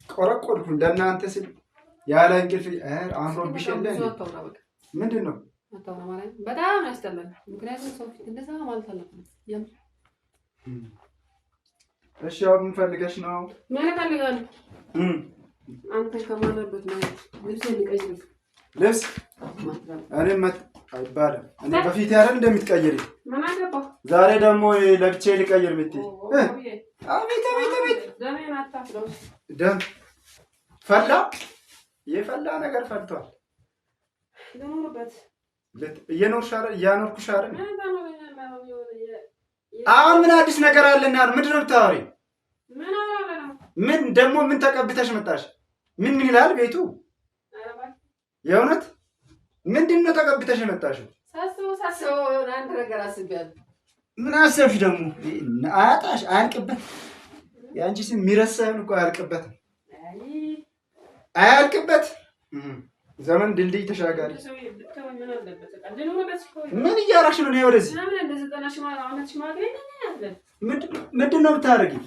ቆረቆርኩ እንደናንተ ስል ያለ እንቅልፍ አምሮብሽ የለ ምንድን ነው? በጣም ያስጠላል። ምክንያቱም ሰው ፊት እንደዛ ማለት አለብን። እሺ አሁን ምን ፈልገሽ ነው? ምን ፈልጋለሁ? አንተ ከማነበት ነው ልብስ ልቀይር። ልብስ እኔ አይባልም። እኔ በፊት ያረን እንደምትቀይሪ ምን አገባ? ዛሬ ደግሞ ለብቻ ልቀይር ብትይ አቤት ደሜን አታፍለው። ደም ፈላ። የፈላ ነገር ፈልቷል። ለኖርበት እየኖርሽ አይደል? እያኖርኩሽ አይደል? አሁን ምን አዲስ ነገር አለና ምንድን ነው የምታወሪ? ምን ደግሞ ምን ተቀብተሽ መጣሽ? ምን ይላል ቤቱ? የእውነት ምንድን ነው ተቀብተሽ መጣሽው? ሳስበው አንድ ነገር አስቤያለሁ። ምን አሰብሽ ደግሞ? አያጣሽ አያልቅበት። የአንቺ ስም የሚረሳውን እኮ አያልቅበትም። አያልቅበት ዘመን ድልድይ ተሻጋሪ። ምን እያራሽ ነው? ነይ ወደዚህ። ምንድን ነው የምታደርጊው?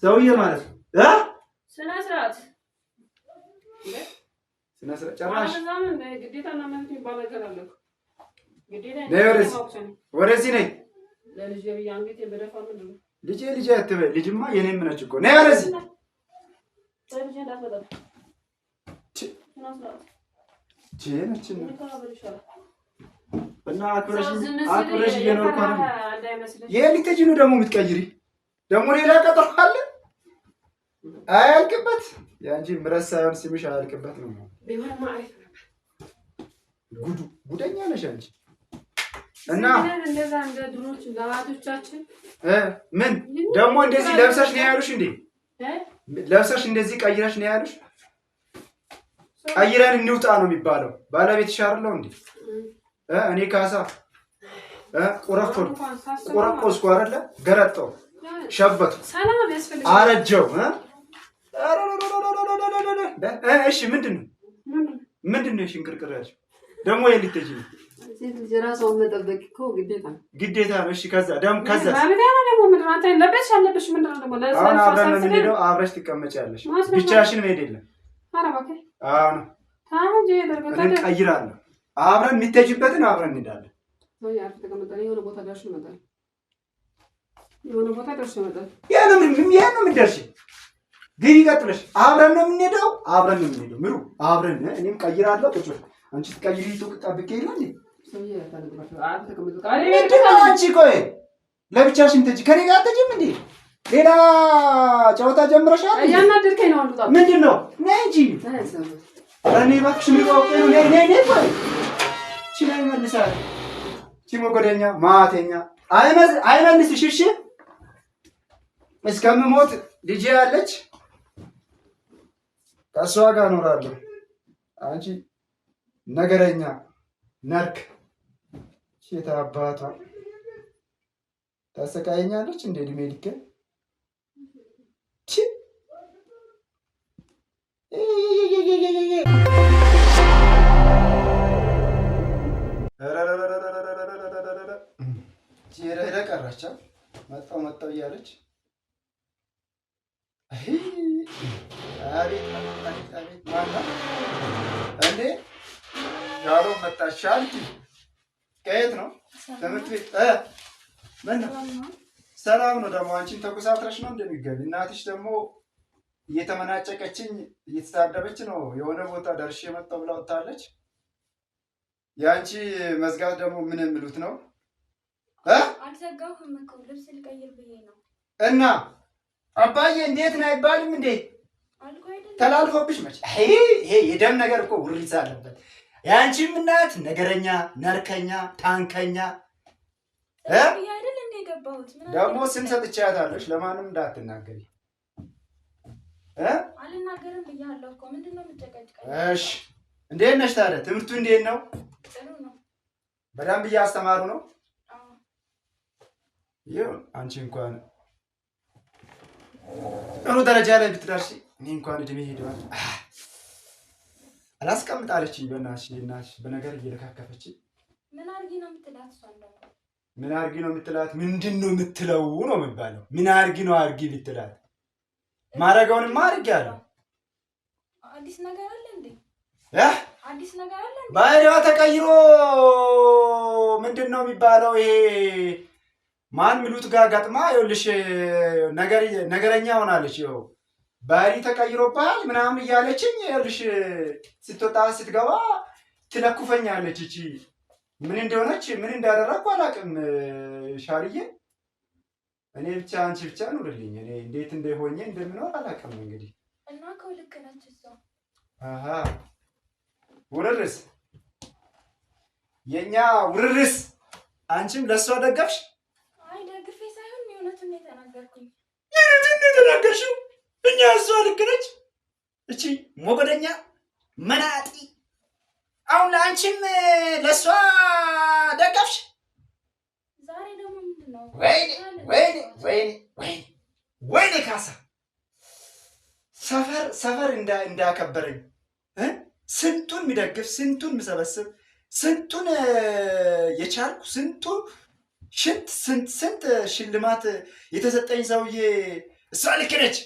ሰውዬ ማለት ነው። ስነ ስርዓት ጭራሽ ግዴታና መብት የሚባል ነገር አለ። ወደዚህ ነኝ። ለልጄ ብዬ አንገቴን በደፋ ምንድን ነው ልጄ አትበይ። ልጅማ የኔም ነች እኮ ነይ ወደዚህ። እና አክብረሽ እየኖርኩ አይደል? ይሄ ልትሄጂ ነው ደግሞ የምትቀይሪ ደግሞ ሌላ ቀጠሮ አለ። አያልቅበት ያንቺ ምረት ሳይሆን ስምሽ አያልቅበት ነው። ጉደኛ ነሽ አንቺ። እና እንደዛ እንደ ድሮች ለአባቶቻችን ምን ደግሞ እንደዚህ ለብሰሽ ነው ያሉሽ እንዴ? ለብሰሽ እንደዚህ ቀይረሽ ነው ያሉሽ? ቀይረን እንውጣ ነው የሚባለው። ባለቤትሽ አይደለው እንዴ? እኔ ካሳ ቆረቆስኩ አይደለ? ገረጠው ሸበቱ አረጀው። እሺ ምንድነው ሽንቅርቅር ያልሽው ደግሞ? የልትጂ ነው ሴት ልጅ ራሷን መጠበቅ እኮ ግዴታ ነው። እሺ ከዛ ከዛ አሁን አብረን ነው የምንሄደው። አብረሽ ትቀመጫለሽ። ብቻሽን መሄድ የለም። ቀይራለሁ። አብረን የምትሄጂበትን አብረን እንሄዳለን። የሆነ ቦታ ደርሽ ይመጣል። ያን ነው የምትደርሺ። ግን ይቀጥለሽ። አብረን ነው የምንሄደው። ምሩ አብረን እኔም ቀይራለሁ። ቁጭ አንቺ ትቀይሪ ጠብቄ የለ እንዴ? አንቺ ቆይ ለብቻሽን ትሄጂ ከኔ ጋር አትሄጂም እንዴ? ሌላ ጨዋታ ጀምረሻል? እያናደድከኝ ነው። አንዱ ምንድን ነው? ነይ እንጂ እኔ እባክሽ የሚቆቀ ነው። ነይ ቆይ ቺ ላይ መልሳል። ቺ ሞገደኛ ማተኛ አይመልስሽ። እሺ እስከምሞት ልጄ ያለች ከእሷ ጋር እኖራለሁ። አንቺ ነገረኛ ነርክ ሴት አባቷ ታሰቃየኛለች እንደ እድሜ ልክ ቀረቻ መጣው እያለች አቤት ማና እንዴ ያለው መጣሻል። ከየት ነው? ትምህርት ቤት ምን ነው? ሰላም ነው። ደግሞ አንቺን ተኩሳትረሽ ነው እንደሚገኝ። እናትሽ ደግሞ እየተመናጨቀችኝ እየተሳደበች ነው። የሆነ ቦታ ደርሼ መጣሁ ብላ ወጣለች። ያንቺ መዝጋት ደግሞ ምን የሚሉት ነው? አልዘጋሁም እኮ ልብስ ልቀይር ብዬ ነው። እና አባዬ እንዴት ነው አይባልም እንዴ? ተላልፎብሽ መች? ይሄ የደም ነገር እኮ ውሪሳ አለበት። ያንቺም እናት ነገረኛ፣ ነርከኛ፣ ታንከኛ አይደል እንደ ገባሁት። ደግሞ ስም ሰጥቻታለሽ። ለማንም እንዳትናገሪ። አልናገርም ብያለሁ እኮ። ምንድነው የምትጨቀጭቀኝ? እሺ እንዴት ነሽ ታዲያ? ትምህርቱ እንዴት ነው? ጥሩ ነው። በደንብ እያስተማሩ ነው? አዎ። ይሁን። አንቺ እንኳን ጥሩ ደረጃ ላይ ብትደርሺ እኔ እንኳን እድሜ ሄደዋል። አላስቀምጣለችኝ በእናትሽ በነገር እየለካከፈች። ምን አርጊ ነው የምትላት? እሷ እንደው ምን አርጊ ነው የምትላት? ምንድነው የምትለው ነው የሚባለው? ምን አርጊ ነው አርጊ ብትላት? ማረጋውንማ አርጊያለሁ። አዲስ ነገር አለ እንዴ? አዲስ ነገር አለ እንዴ? ባህሪዋ ተቀይሮ ምንድነው የሚባለው? ይሄ ማን ሚሉት ጋር ገጥማ ይኸውልሽ ነገረኛ ሆናለች። ይኸው ባህሪ ተቀይሮባል ምናምን እያለችኝ ይኸውልሽ ስትወጣ ስትገባ ትለኩፈኛለች። እቺ ምን እንደሆነች ምን እንዳደረኩ አላውቅም። ሻርዬ እኔ ብቻ አንቺ ብቻ ኑርልኝ። እኔ እንዴት እንደሆኜ እንደምኖር አላውቅም። እንግዲህ እና ከልክ ነች እሷ። ውርርስ የኛ ውርርስ። አንቺም ለሷ ደገፍሽ? አይ ደግፌ ሳይሆን የእውነቱን ነው የተናገርኩኝ። የእውነቱን ነው የተናገርሽው? እኛ እሷ ልክ ነች። እቺ ሞገደኛ መናጢ። አሁን ለአንቺም ለሷ ደገፍሽ? ዛሬ ደግሞ ምንድነው? ወይኔ ካሳ ሰፈር እንዳከበረኝ ስንቱን የሚደግፍ ስንቱን የሚሰበስብ ስንቱን የቻልኩ ስንቱን ስንት ሽልማት የተሰጠኝ ሰውዬ እሷ ልክ ነች።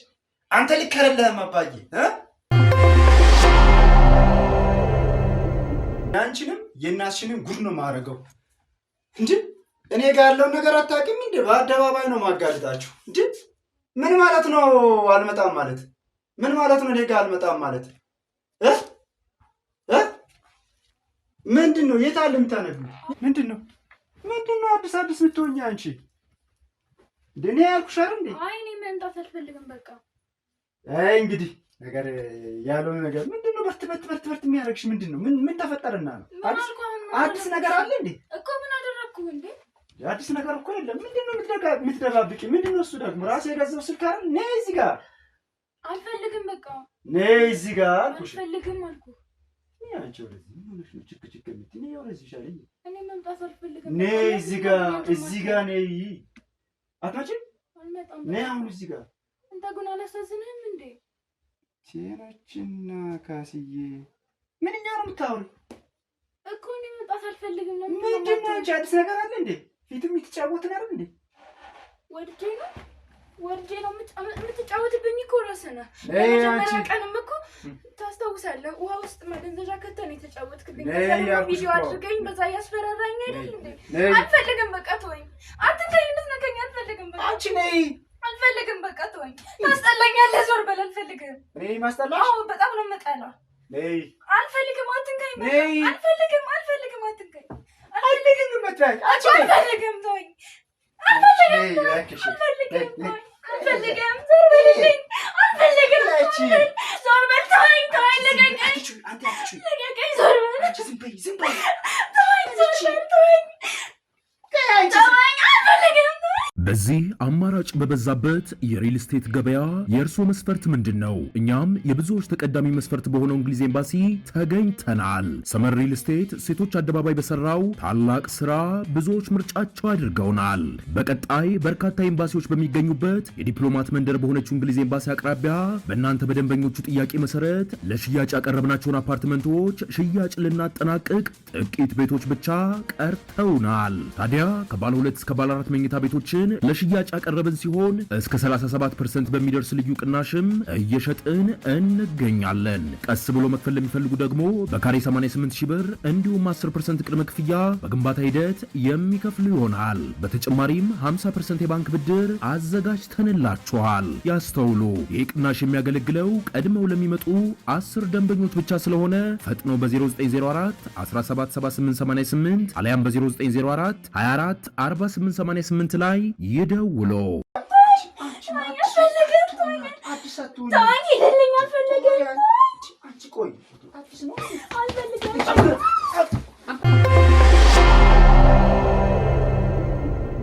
አንተ ልክ አይደለህም አባዬ። ያንቺንም የናስሽንም ጉድ ነው ማረገው እንዴ እኔ ጋር ያለውን ነገር አታውቂም እንዴ በአደባባይ ነው ማጋለጣችሁ እንዴ ምን ማለት ነው አልመጣም ማለት ምን ማለት ነው እኔ ጋር አልመጣም ማለት ምንድነው የታለ ምታነብ ምንድነው አዲስ ምትሆኛ አንቺ እንደኔ ያልኩሽ አይደል እንዴ አይ እኔ መምጣት አልፈልግም በቃ አይ እንግዲህ ነገር ያለው ነገር ምንድነው በርት የሚያረግሽ ምንድነው ምን ተፈጠረና ነው አዲስ ነገር አለ እንዴ እኮ ምን አደረኩ እንዴ አዲስ ነገር እኮ የለም ምንድነው የምትደባብቂ ምንድነው እሱ ደግሞ ራሴ የገዛው ስልክ አይደል ነይ እዚህ ጋር አልፈልግም በቃ ነይ እዚህ ጋር አልኩሽ አልፈልግም አልኩ አንቺ ወደዚህ ምንሽ ነው ችክ የምትይኝ ነው ወደዚህ ይሻለኝ እኔ መምጣት አልፈልግም ነይ እዚህ ጋር ነይ አትመጪም አልመጣም ነይ አሁን እዚህ ጋር እንታ ግን አላሳዝንህም እንዴ ሴራችንና ካስዬ ምንኛ ነው የምታወሪው እኮ እኔ መምጣት አልፈልግም ነው ምንድነው አንቺ አዲስ ነገር አለ እንዴ ፊትም የምትጫወት ነው አይደል እንዴ ወርጄ ነው የምትጫወትብኝ እኮ ራስህ ነህ ለመጀመሪያ ቀንም እኮ ታስታውሳለህ ውሃ ውስጥ ማደንዘዣ ከተን የተጫወትክብኝ ቪዲዮ አድርገኝ በዛ ያስፈራራኝ አይደል እንዴ አልፈልግም በቃ ተወኝ አትንከኝነት ነገኝ አልፈልግም በቃ አንቺ ነይ አልፈልግም በቃ ተወኝ ታስጠላኛለህ ዞር በል አልፈልግም እኔ ማስጠላሽ አዎ በጣም ነው የምጠላው ነይ አልፈልግም አትንከኝ ነይ አልፈልግም አትንከኝ አልፈልግም መጥራይ አንቺ አልፈልግም ተወኝ አልፈልግም ዞር በልልኝ አልፈልግም ዞር በል ተወኝ ልቀቀኝ አንተ ልቀቀኝ ዞር በል አንቺ ዝም በይ ተወኝ ዞር በል ተወኝ አልፈልግም በዚህ አማራጭ በበዛበት የሪል ስቴት ገበያ የእርስዎ መስፈርት ምንድን ነው? እኛም የብዙዎች ተቀዳሚ መስፈርት በሆነው እንግሊዝ ኤምባሲ ተገኝተናል። ሰመር ሪል ስቴት ሴቶች አደባባይ በሰራው ታላቅ ስራ ብዙዎች ምርጫቸው አድርገውናል። በቀጣይ በርካታ ኤምባሲዎች በሚገኙበት የዲፕሎማት መንደር በሆነችው እንግሊዝ ኤምባሲ አቅራቢያ በእናንተ በደንበኞቹ ጥያቄ መሰረት ለሽያጭ ያቀረብናቸውን አፓርትመንቶች ሽያጭ ልናጠናቅቅ ጥቂት ቤቶች ብቻ ቀርተውናል። ታዲያ ከባለ 2 እስከ ባለ 4 መኝታ ቤቶችን ለሽያጭ ያቀረብን ሲሆን እስከ 37% በሚደርስ ልዩ ቅናሽም እየሸጥን እንገኛለን። ቀስ ብሎ መክፈል ለሚፈልጉ ደግሞ በካሬ 88,000 ብር እንዲሁም 10% ቅድመ ክፍያ በግንባታ ሂደት የሚከፍሉ ይሆናል። በተጨማሪም 50% የባንክ ብድር አዘጋጅተንላችኋል። ያስተውሉ፣ ይህ ቅናሽ የሚያገለግለው ቀድመው ለሚመጡ 10 ደንበኞች ብቻ ስለሆነ ፈጥነው በ0904 177888 አሊያም በ0904 24 4888 ላይ ይደውሉ። አልፈልግም